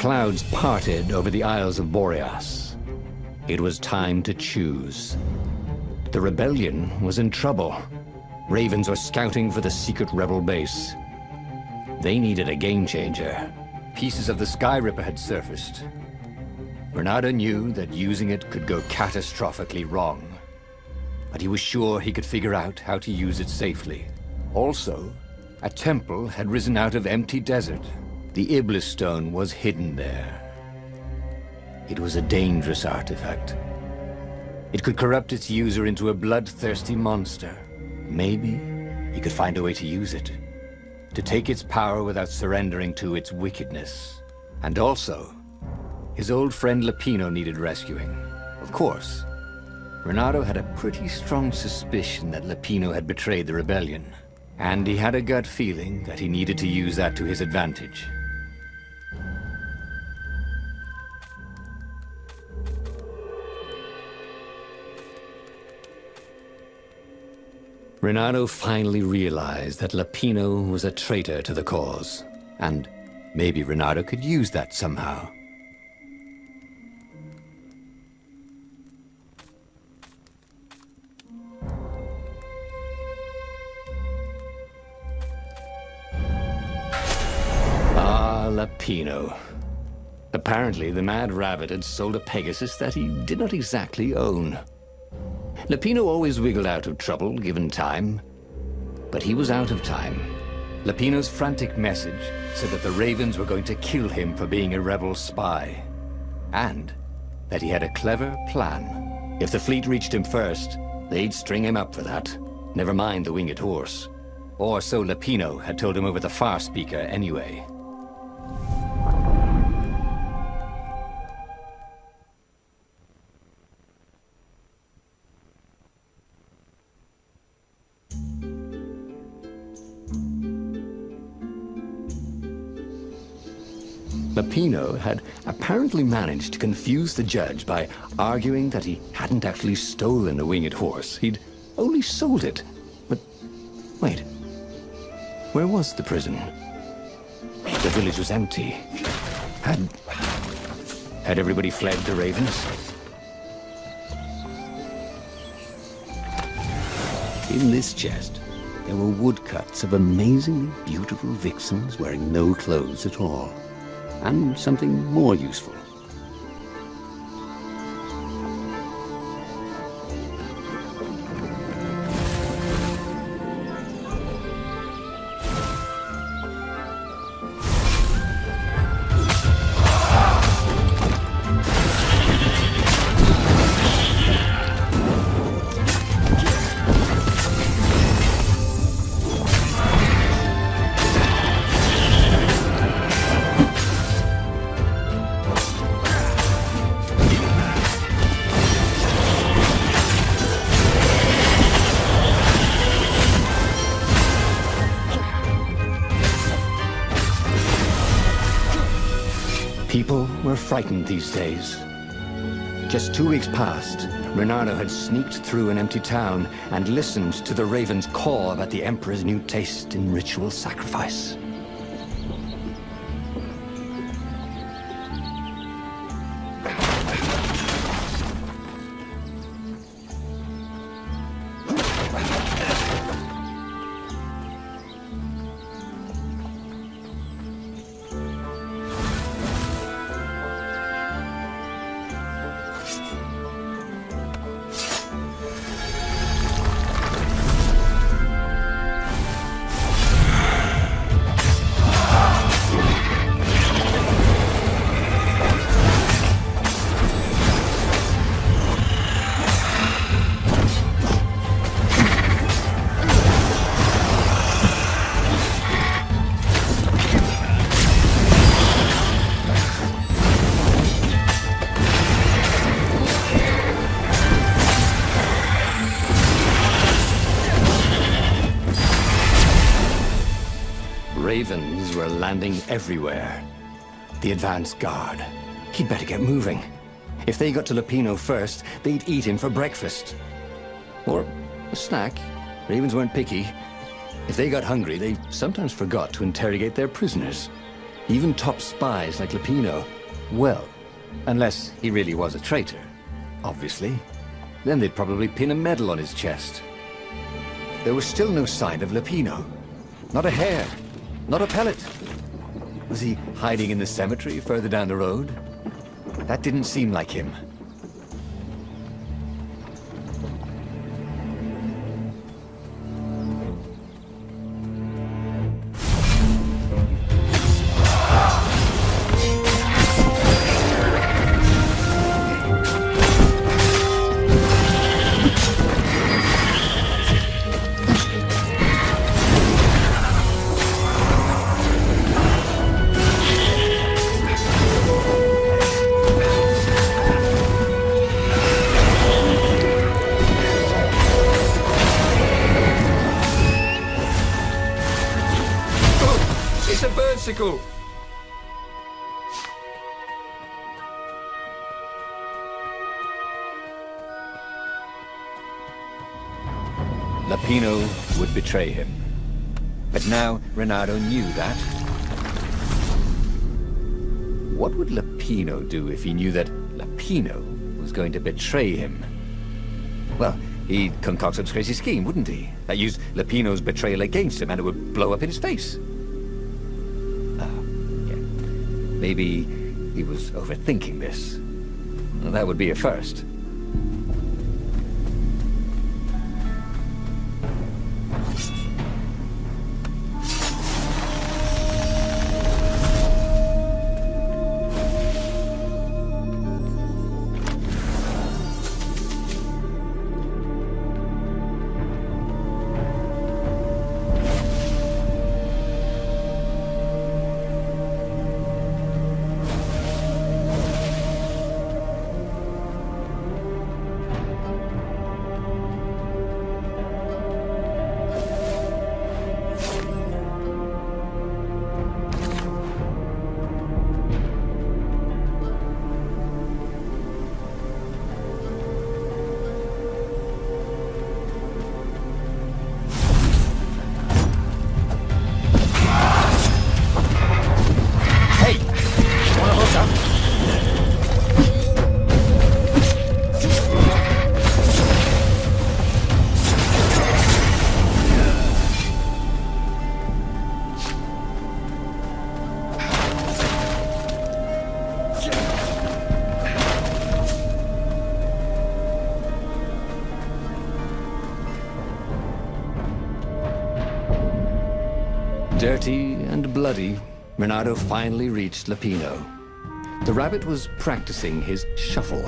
clouds parted over the Isles of Boreas. It was time to choose. The rebellion was in trouble. Ravens were scouting for the secret rebel base. They needed a game changer. Pieces of the Sky Ripper had surfaced. Reynardo knew that using it could go catastrophically wrong, but he was sure he could figure out how to use it safely. Also, a temple had risen out of empty desert. The Iblis stone was hidden there. It was a dangerous artifact. It could corrupt its user into a bloodthirsty monster. Maybe he could find a way to use it, to take its power without surrendering to its wickedness. And also, his old friend Lapino needed rescuing. Of course, Reynardo had a pretty strong suspicion that Lapino had betrayed the rebellion, and he had a gut feeling that he needed to use that to his advantage. Reynardo finally realized that Lapino was a traitor to the cause, and maybe Reynardo could use that somehow. Ah, Lapino. Apparently, the Mad Rabbit had sold a Pegasus that he did not exactly own. Lapino always wiggled out of trouble, given time. But he was out of time. Lapino's frantic message said that the Ravens were going to kill him for being a rebel spy. And that he had a clever plan. If the fleet reached him first, they'd string him up for that. Never mind the winged horse. Or so Lapino had told him over the far speaker anyway. Lapino had apparently managed to confuse the judge by arguing that he hadn't actually stolen a winged horse. He'd only sold it. But wait, where was the prison? The village was empty. Had everybody fled the Ravens? In this chest, there were woodcuts of amazingly beautiful vixens wearing no clothes at all. And something more useful. People were frightened these days. Just 2 weeks past, Reynardo had sneaked through an empty town and listened to the Ravens call about the Emperor's new taste in ritual sacrifice. Ravens were landing everywhere. The advance guard. He'd better get moving. If they got to Lapino first, they'd eat him for breakfast. Or a snack. Ravens weren't picky. If they got hungry, they sometimes forgot to interrogate their prisoners. Even top spies like Lupino. Well, unless he really was a traitor, obviously. Then they'd probably pin a medal on his chest. There was still no sign of Lupino. Not a hair, not a pellet. Was he hiding in the cemetery further down the road? That didn't seem like him. Bicycle! Lupino would betray him. But now Reynardo knew that. What would Lupino do if he knew that Lupino was going to betray him? Well, he'd concoct some crazy scheme, wouldn't he? That used Lupino's betrayal against him and it would blow up in his face. Maybe he was overthinking this. Well, that would be a first. Dirty and bloody, Reynardo finally reached Lupino. The rabbit was practicing his shuffle.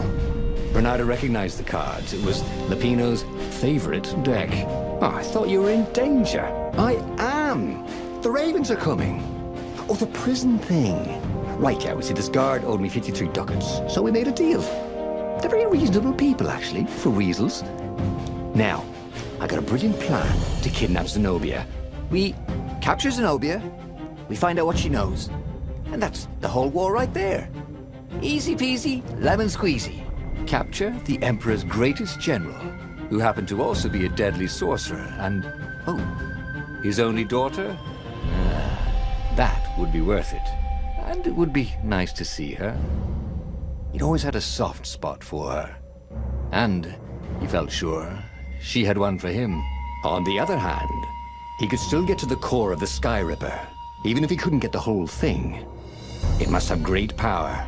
Reynardo recognized the cards. It was Lupino's favorite deck. Oh, I thought you were in danger. I am. The ravens are coming. Oh, the prison thing. Right, yeah, we see this guard owed me 53 ducats, so we made a deal. They're very reasonable people, actually, for weasels. Now, I got a brilliant plan to kidnap Zenobia. We capture Zenobia, we find out what she knows, and that's the whole war right there. Easy peasy, lemon squeezy. Capture the Emperor's greatest general, who happened to also be a deadly sorcerer, and, oh, his only daughter? That would be worth it. And it would be nice to see her. He'd always had a soft spot for her. And he felt sure she had one for him. On the other hand, he could still get to the core of the Sky Ripper, even if he couldn't get the whole thing. It must have great power.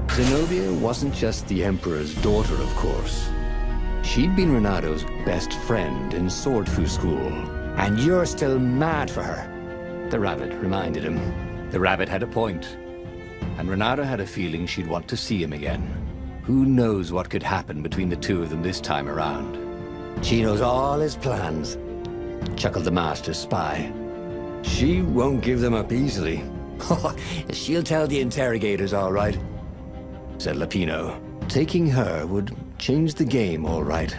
Zenobia wasn't just the Emperor's daughter, of course. She'd been Reynardo's best friend in Sword Fu school. And you're still mad for her, the rabbit reminded him. The rabbit had a point, and Reynardo had a feeling she'd want to see him again. Who knows what could happen between the two of them this time around? She knows all his plans, chuckled the master spy. She won't give them up easily. She'll tell the interrogators, all right, said Lupino. Taking her would change the game, all right.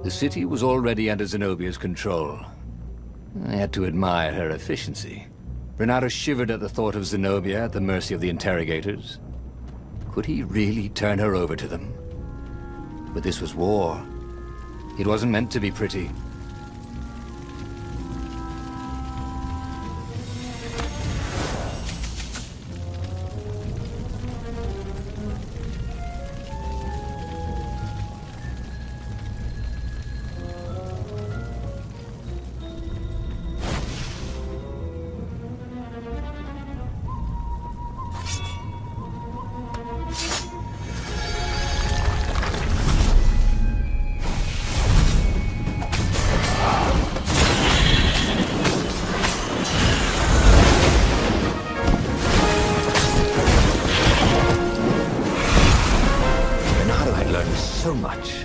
The city was already under Zenobia's control. I had to admire her efficiency. Reynardo shivered at the thought of Zenobia at the mercy of the interrogators. Could he really turn her over to them? But this was war. It wasn't meant to be pretty. So much.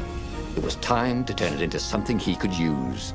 It was time to turn it into something he could use.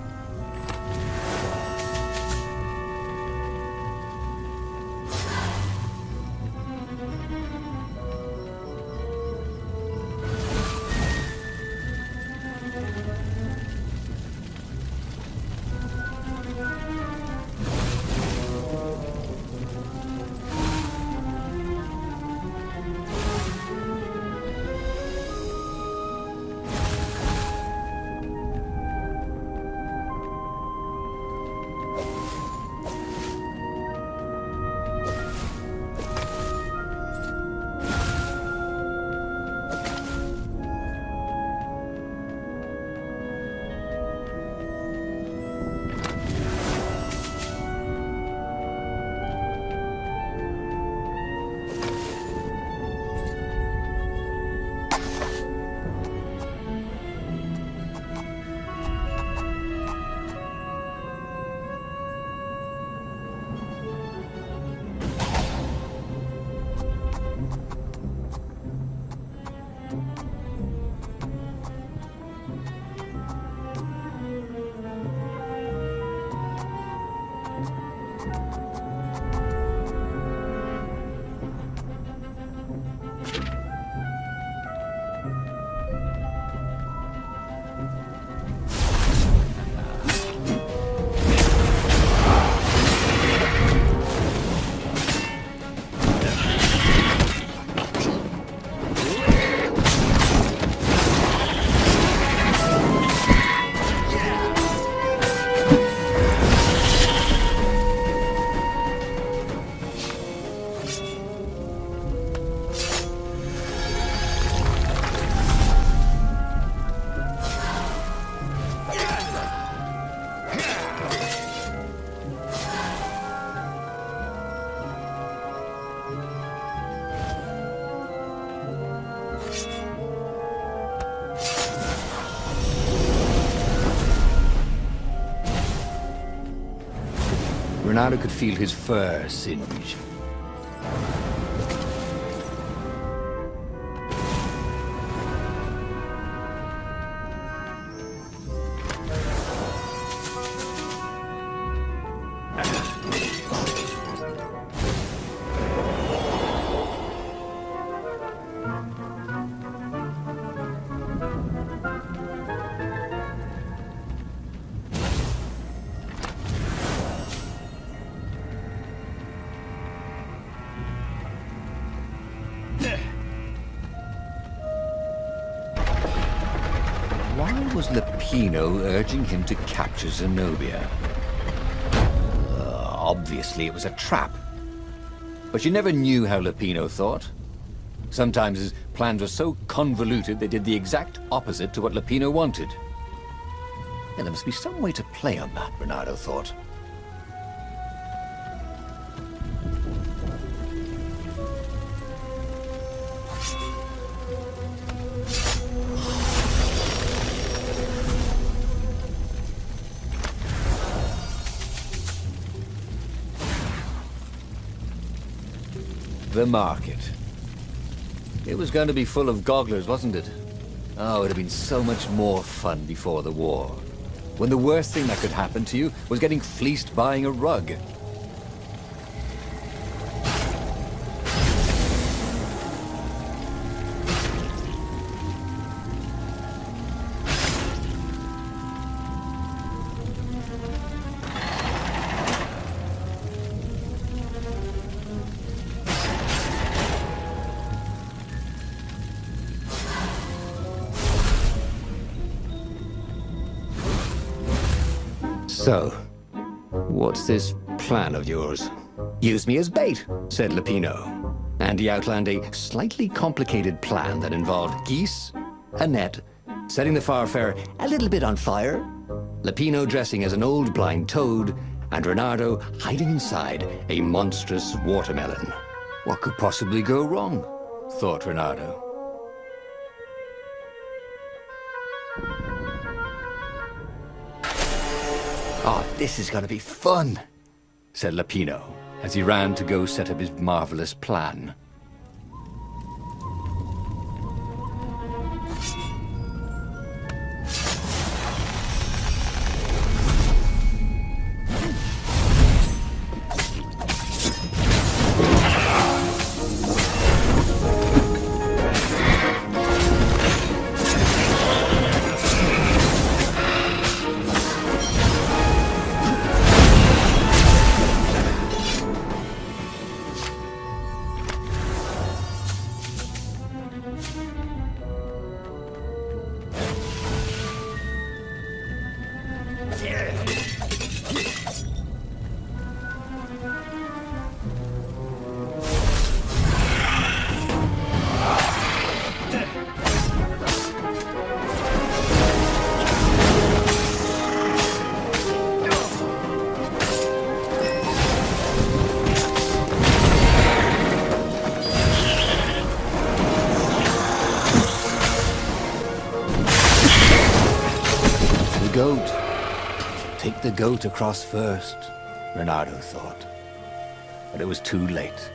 Reynardo could feel his fur singe. Why was Lupino urging him to capture Zenobia? Obviously it was a trap. But you never knew how Lupino thought. Sometimes his plans were so convoluted they did the exact opposite to what Lupino wanted. And there must be some way to play on that, Reynardo thought. The market. It was going to be full of gogglers, wasn't it? Oh, it would have been so much more fun before the war. When the worst thing that could happen to you was getting fleeced buying a rug. So, what's this plan of yours? Use me as bait, said Lupino. And he outlined a slightly complicated plan that involved geese, a net, setting the Farfarer a little bit on fire, Lupino dressing as an old blind toad, and Reynardo hiding inside a monstrous watermelon. What could possibly go wrong? Thought Reynardo. Oh, this is gonna be fun, said Lupino, as he ran to go set up his marvelous plan. Take the goat across first, Reynardo thought. But it was too late.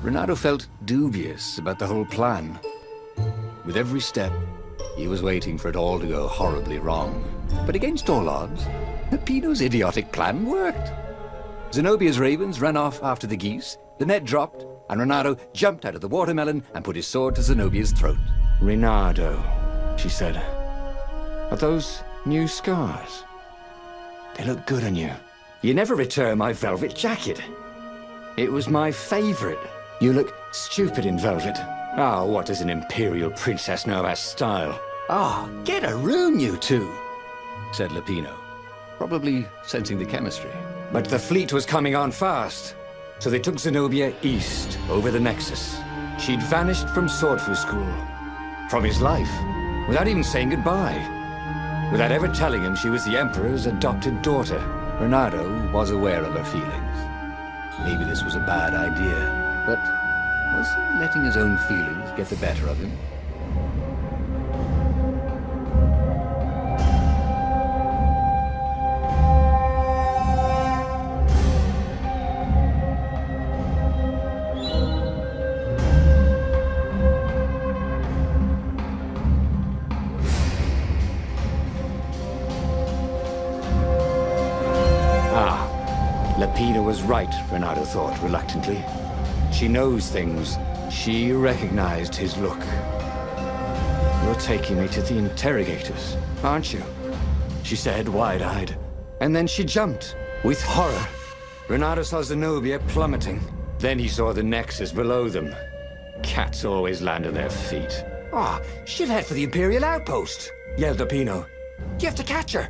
Reynardo felt dubious about the whole plan. With every step, he was waiting for it all to go horribly wrong. But against all odds, Lupino's idiotic plan worked. Zenobia's ravens ran off after the geese, the net dropped, and Reynardo jumped out of the watermelon and put his sword to Zenobia's throat. Reynardo, she said, are those new scars? They look good on you. You never returned my velvet jacket. It was my favorite. You look stupid in velvet. Ah, what does an imperial princess know about style? Ah, get a room, you two, said Lupino, probably sensing the chemistry. But the fleet was coming on fast, so they took Zenobia east, over the Nexus. She'd vanished from Swordfu School, from his life, without even saying goodbye, without ever telling him she was the Emperor's adopted daughter. Reynardo was aware of her feelings. Maybe this was a bad idea. But was he letting his own feelings get the better of him? Lupino was right, Reynardo thought reluctantly. She knows things. She recognized his look. You're taking me to the interrogators, aren't you? She said, wide-eyed. And then she jumped, with horror. Reynardo saw Zenobia plummeting. Then he saw the Nexus below them. Cats always land on their feet. Ah, she'll head for the Imperial outpost, yelled Lupino. You have to catch her.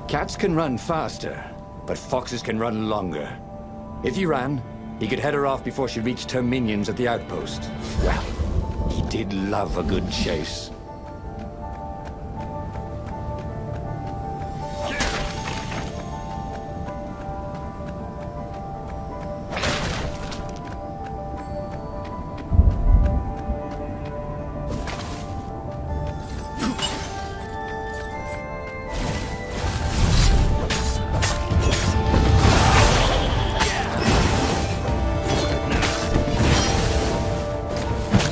Cats can run faster, but foxes can run longer. If he ran, he could head her off before she reached her minions at the outpost. Well, he did love a good chase.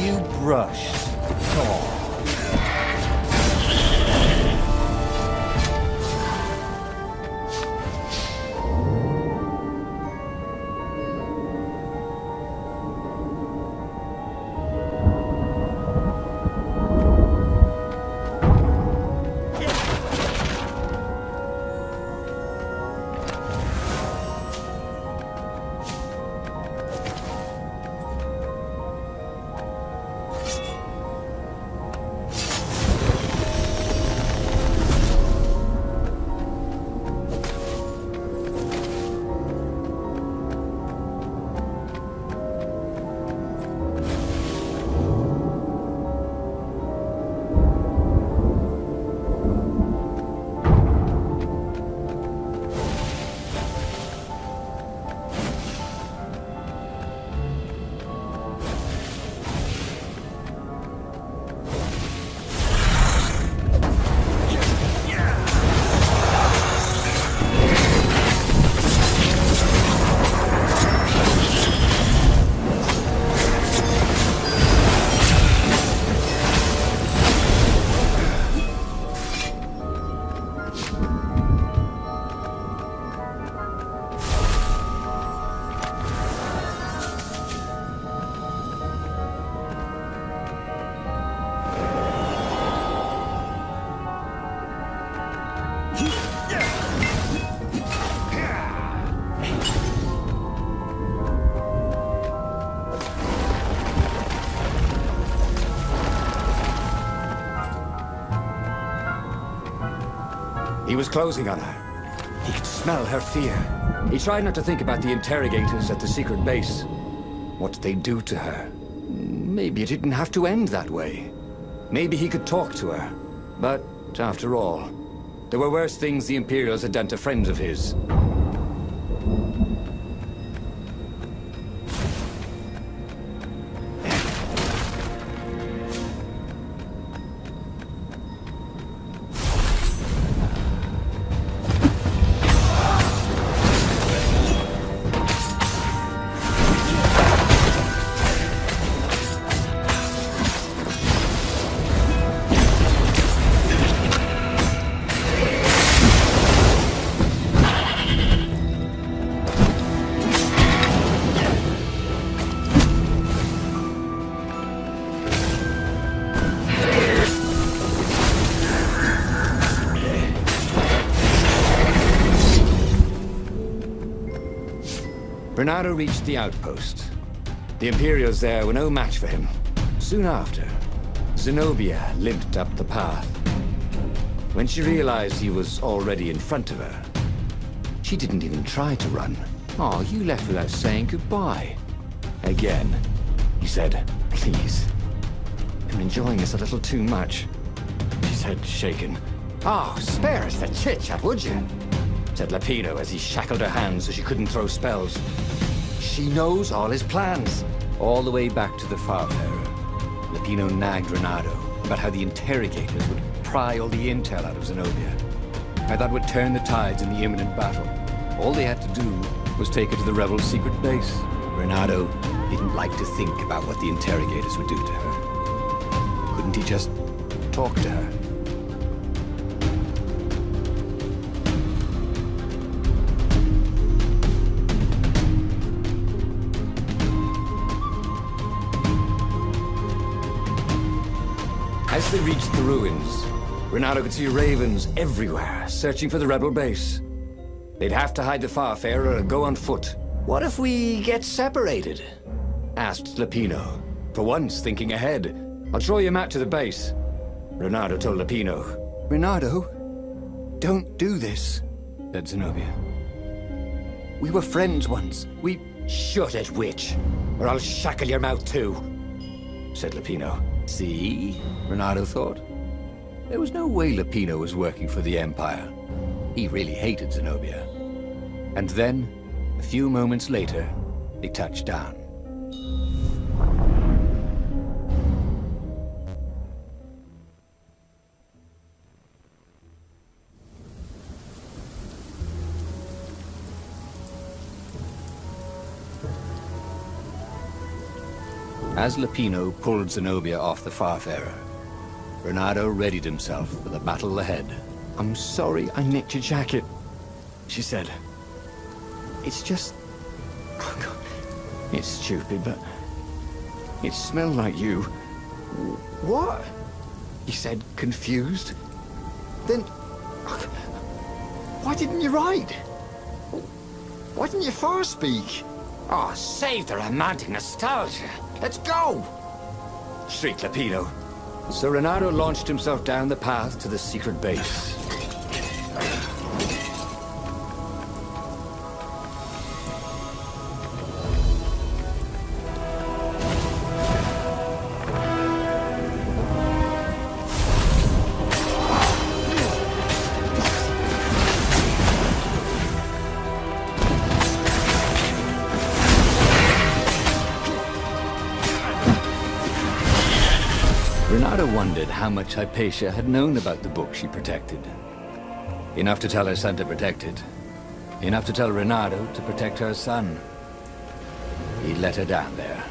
you brushed. Oh. He was closing on her. He could smell her fear. He tried not to think about the interrogators at the secret base. What they'd do to her. Maybe it didn't have to end that way. Maybe he could talk to her. But, after all, there were worse things the Imperials had done to friends of his. Reynardo reached the outpost. The Imperials there were no match for him. Soon after, Zenobia limped up the path. When she realized he was already in front of her, she didn't even try to run. "Oh, you left without saying goodbye." Again, he said, "Please, I'm enjoying this a little too much," she said, shaken. "Oh, spare us the chit-chat, would you?" said Lapino as he shackled her hands so she couldn't throw spells. "She knows all his plans." All the way back to the Farfarer, Lapino nagged Reynardo about how the interrogators would pry all the intel out of Zenobia. How that would turn the tides in the imminent battle. All they had to do was take her to the rebels' secret base. Reynardo didn't like to think about what the interrogators would do to her. Couldn't he just talk to her? As they reached the ruins, Reynardo could see ravens everywhere, searching for the rebel base. They'd have to hide the Farfarer or go on foot. "What if we get separated?" asked Lapino, for once thinking ahead. "I'll throw you out to the base," Reynardo told Lapino. "Reynardo, don't do this," said Zenobia. "We were friends once. We..." "Shut it, witch, or I'll shackle your mouth too," said Lapino. See? Reynardo thought. There was no way Lapino was working for the Empire. He really hated Zenobia. And then, a few moments later, they touched down. As Lupino pulled Zenobia off the Farfarer, Reynardo readied himself for the battle ahead. "I'm sorry I nicked your jacket," she said. "It's just... oh, God. It's stupid, but... it smelled like you." "What?" he said, confused. "Then... why didn't you write? Why didn't you first speak?" "Oh, save the romantic nostalgia. Let's go!" shrieked Lupino. So Reynardo launched himself down the path to the secret base. Reynardo wondered how much Hypatia had known about the book she protected. Enough to tell her son to protect it. Enough to tell Reynardo to protect her son. He let her down there.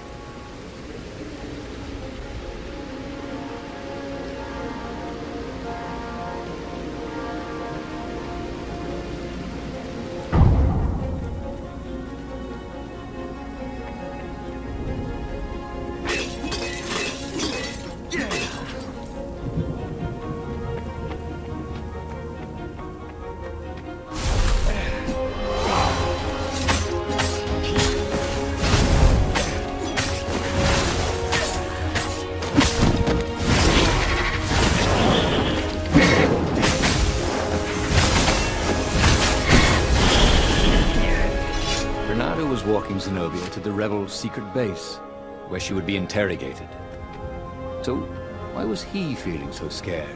Reynardo was walking Zenobia to the rebel secret base, where she would be interrogated. So, why was he feeling so scared?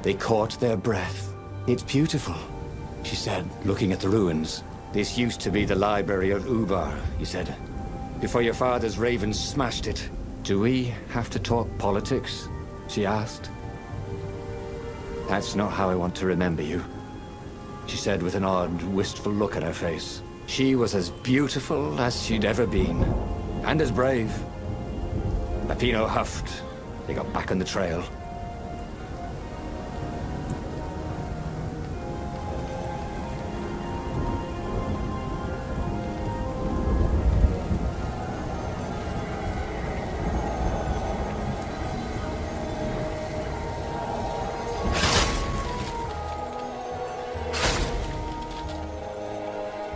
They caught their breath. "It's beautiful," she said, looking at the ruins. "This used to be the library of Ubar," he said, "before your father's ravens smashed it." "Do we have to talk politics?" she asked. "That's not how I want to remember you," she said with an odd, wistful look at her face. She was as beautiful as she'd ever been, and as brave. Lupino huffed. They got back on the trail.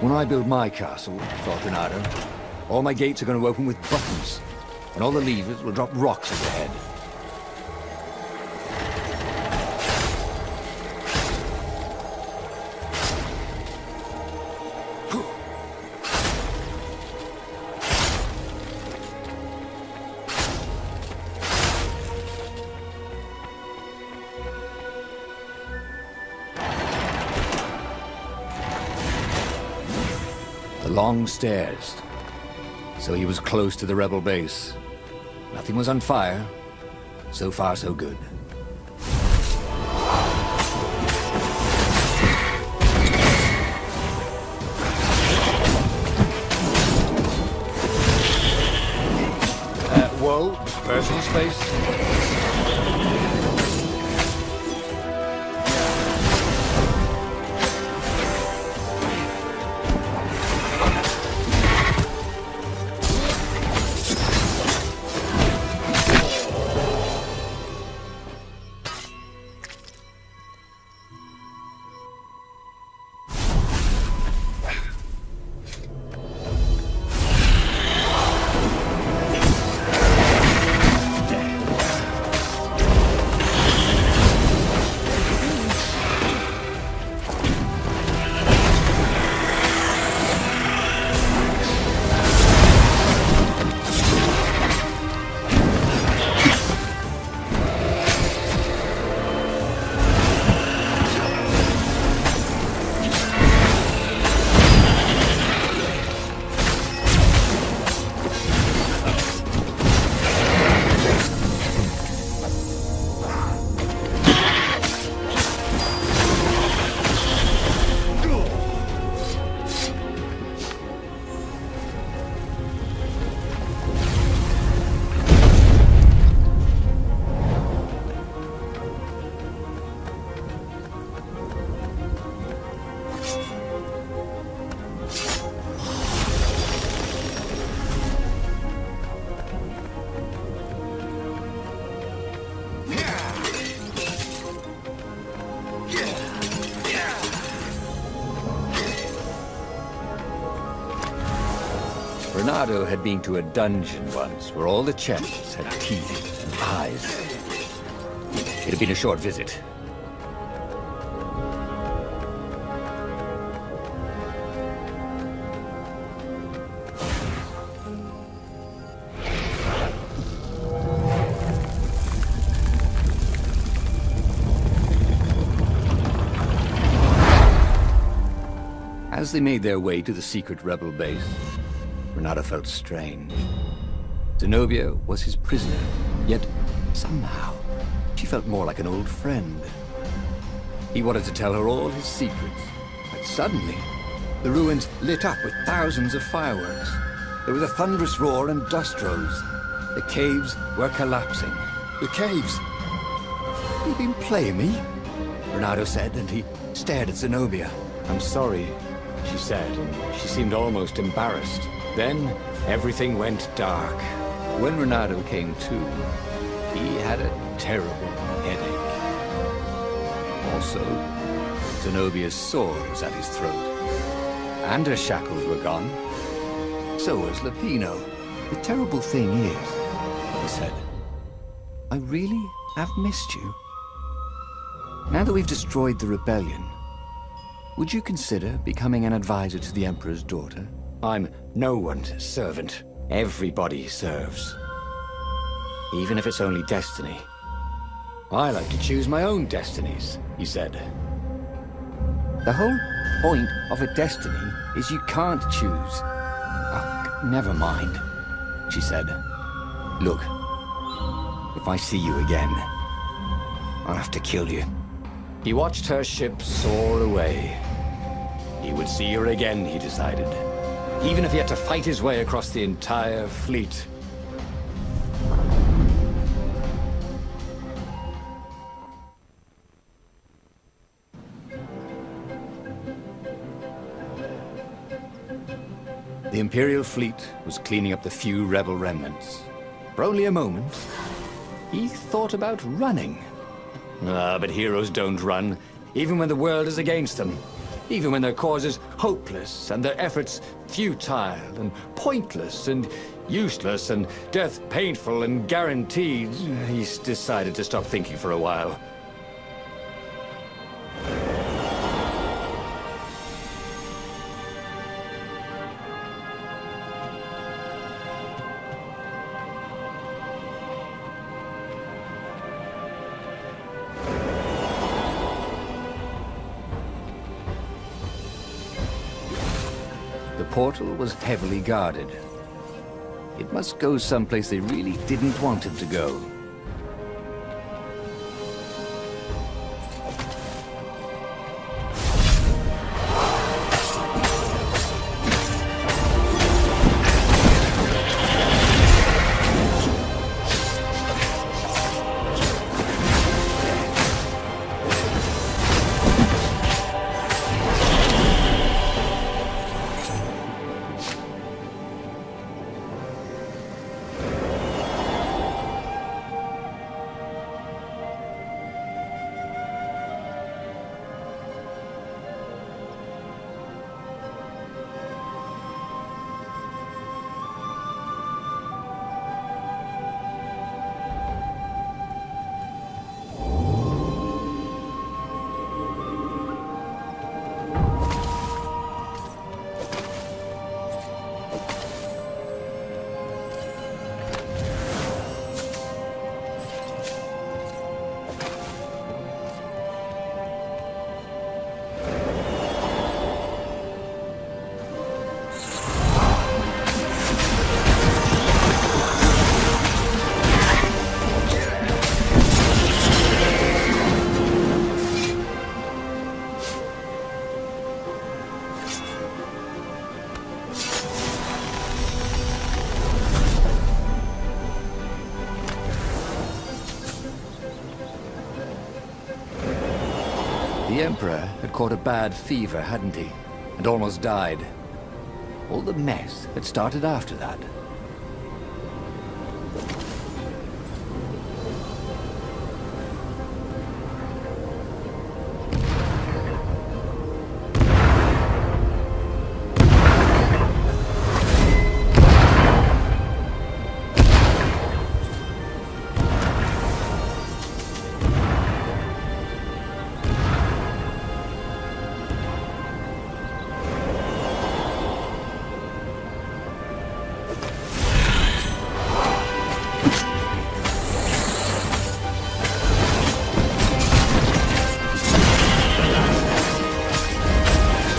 When I build my castle, thought Reynardo, all my gates are going to open with buttons, and all the levers will drop rocks at your head. The long stairs. So he was close to the rebel base. Nothing was on fire. So far, so good. Whoa, personal space. Reynardo had been to a dungeon once where all the chests had teeth and eyes. It had been a short visit. As they made their way to the secret rebel base, Reynardo felt strange. Zenobia was his prisoner, yet somehow she felt more like an old friend. He wanted to tell her all his secrets, but suddenly the ruins lit up with thousands of fireworks. There was a thunderous roar and dust rose. The caves were collapsing. The caves! You've been playing me? Reynardo said, and he stared at Zenobia. "I'm sorry," she said, and she seemed almost embarrassed. Then everything went dark. When Reynardo came to, he had a terrible headache. Also, Zenobia's sword was at his throat. And her shackles were gone. So was Lupino. "The terrible thing is," he said, "I really have missed you. Now that we've destroyed the rebellion, would you consider becoming an advisor to the Emperor's daughter?" "I'm no one's servant. Everybody serves. Even if it's only destiny. I like to choose my own destinies," he said. "The whole point of a destiny is you can't choose." "Oh, never mind," she said. "Look, if I see you again, I'll have to kill you." He watched her ship soar away. He would see her again, he decided, even if he had to fight his way across the entire fleet. The Imperial fleet was cleaning up the few rebel remnants. For only a moment, he thought about running. But heroes don't run, even when the world is against them. Even when their cause is hopeless, and their efforts futile, and pointless, and useless, and death painful and guaranteed, he's decided to stop thinking for a while. The portal was heavily guarded. It must go someplace they really didn't want him to go. The Emperor had caught a bad fever, hadn't he? And almost died. All the mess had started after that.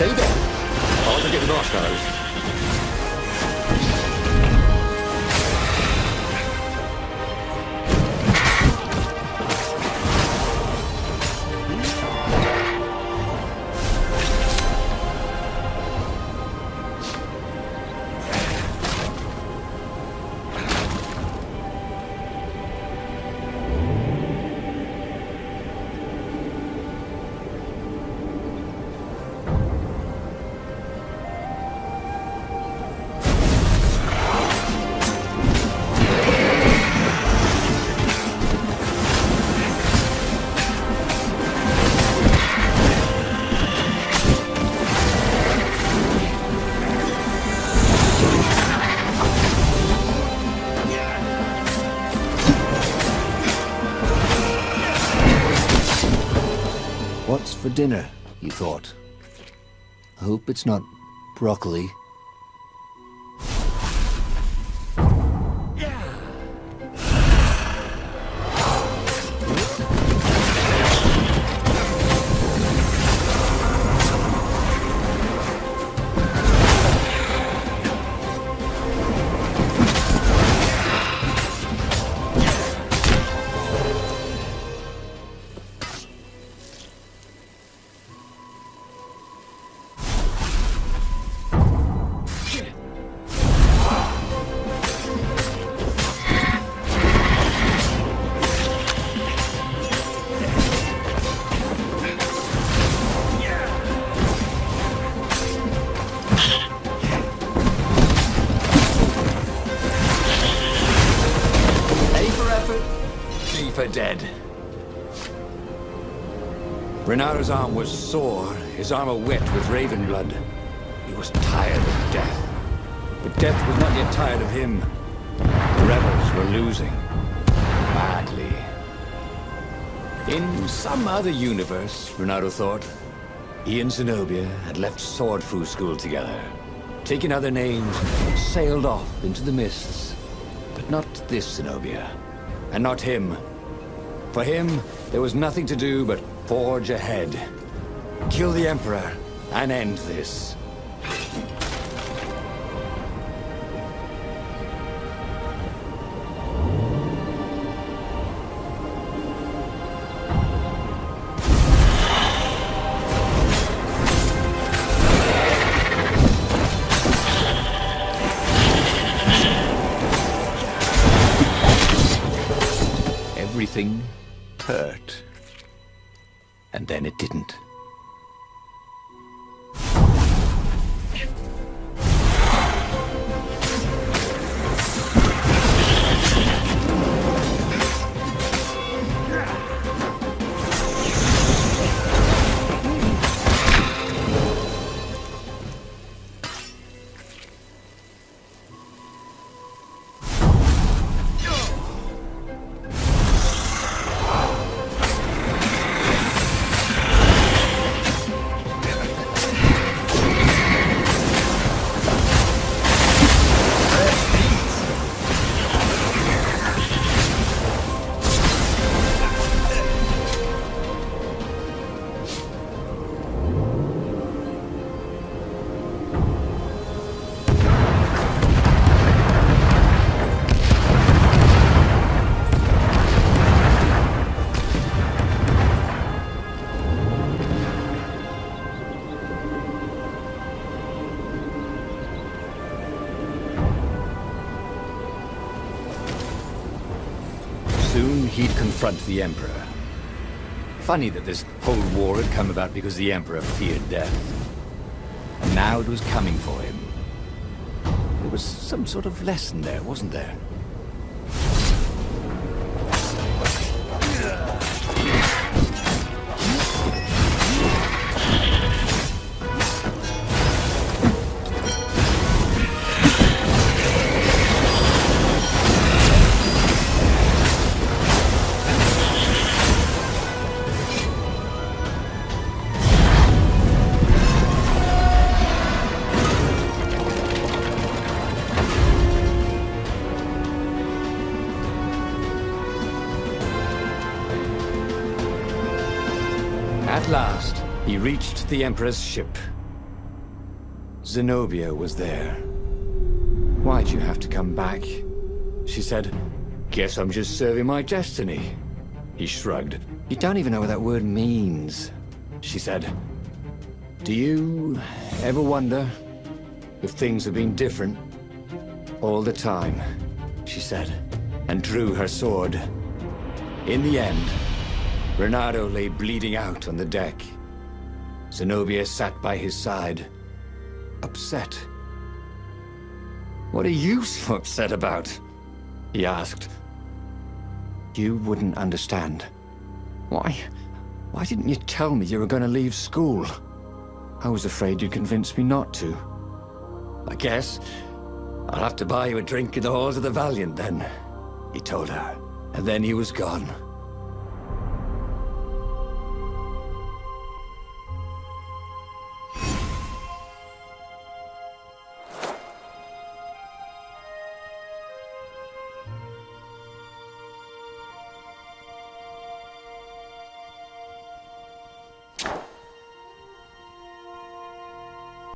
Stay there. I'll get the marshmallows. What's for dinner, you thought? I hope it's not broccoli. For dead. Reynardo's arm was sore, his armor wet with raven blood. He was tired of death. But death was not yet tired of him. The rebels were losing. Badly. In some other universe, Reynardo thought, he and Zenobia had left sword-fu school together, taken other names, sailed off into the mists. But not this Zenobia. And not him. For him, there was nothing to do but forge ahead. Kill the Emperor and end this. Everything hurt. And then it didn't. Soon he'd confront the Emperor. Funny that this whole war had come about because the Emperor feared death. And now it was coming for him. There was some sort of lesson there, wasn't there? At last, he reached the Emperor's ship. Zenobia was there. "Why'd you have to come back?" she said. "Guess I'm just serving my destiny." He shrugged. "You don't even know what that word means," she said. "Do you ever wonder if things have been different all the time?" she said, and drew her sword. In the end, Reynardo lay bleeding out on the deck. Zenobia sat by his side, upset. "What are you so upset about?" he asked. "You wouldn't understand. Why didn't you tell me you were going to leave school? I was afraid you'd convince me not to." "I guess I'll have to buy you a drink in the halls of the Valiant then," he told her. And then he was gone.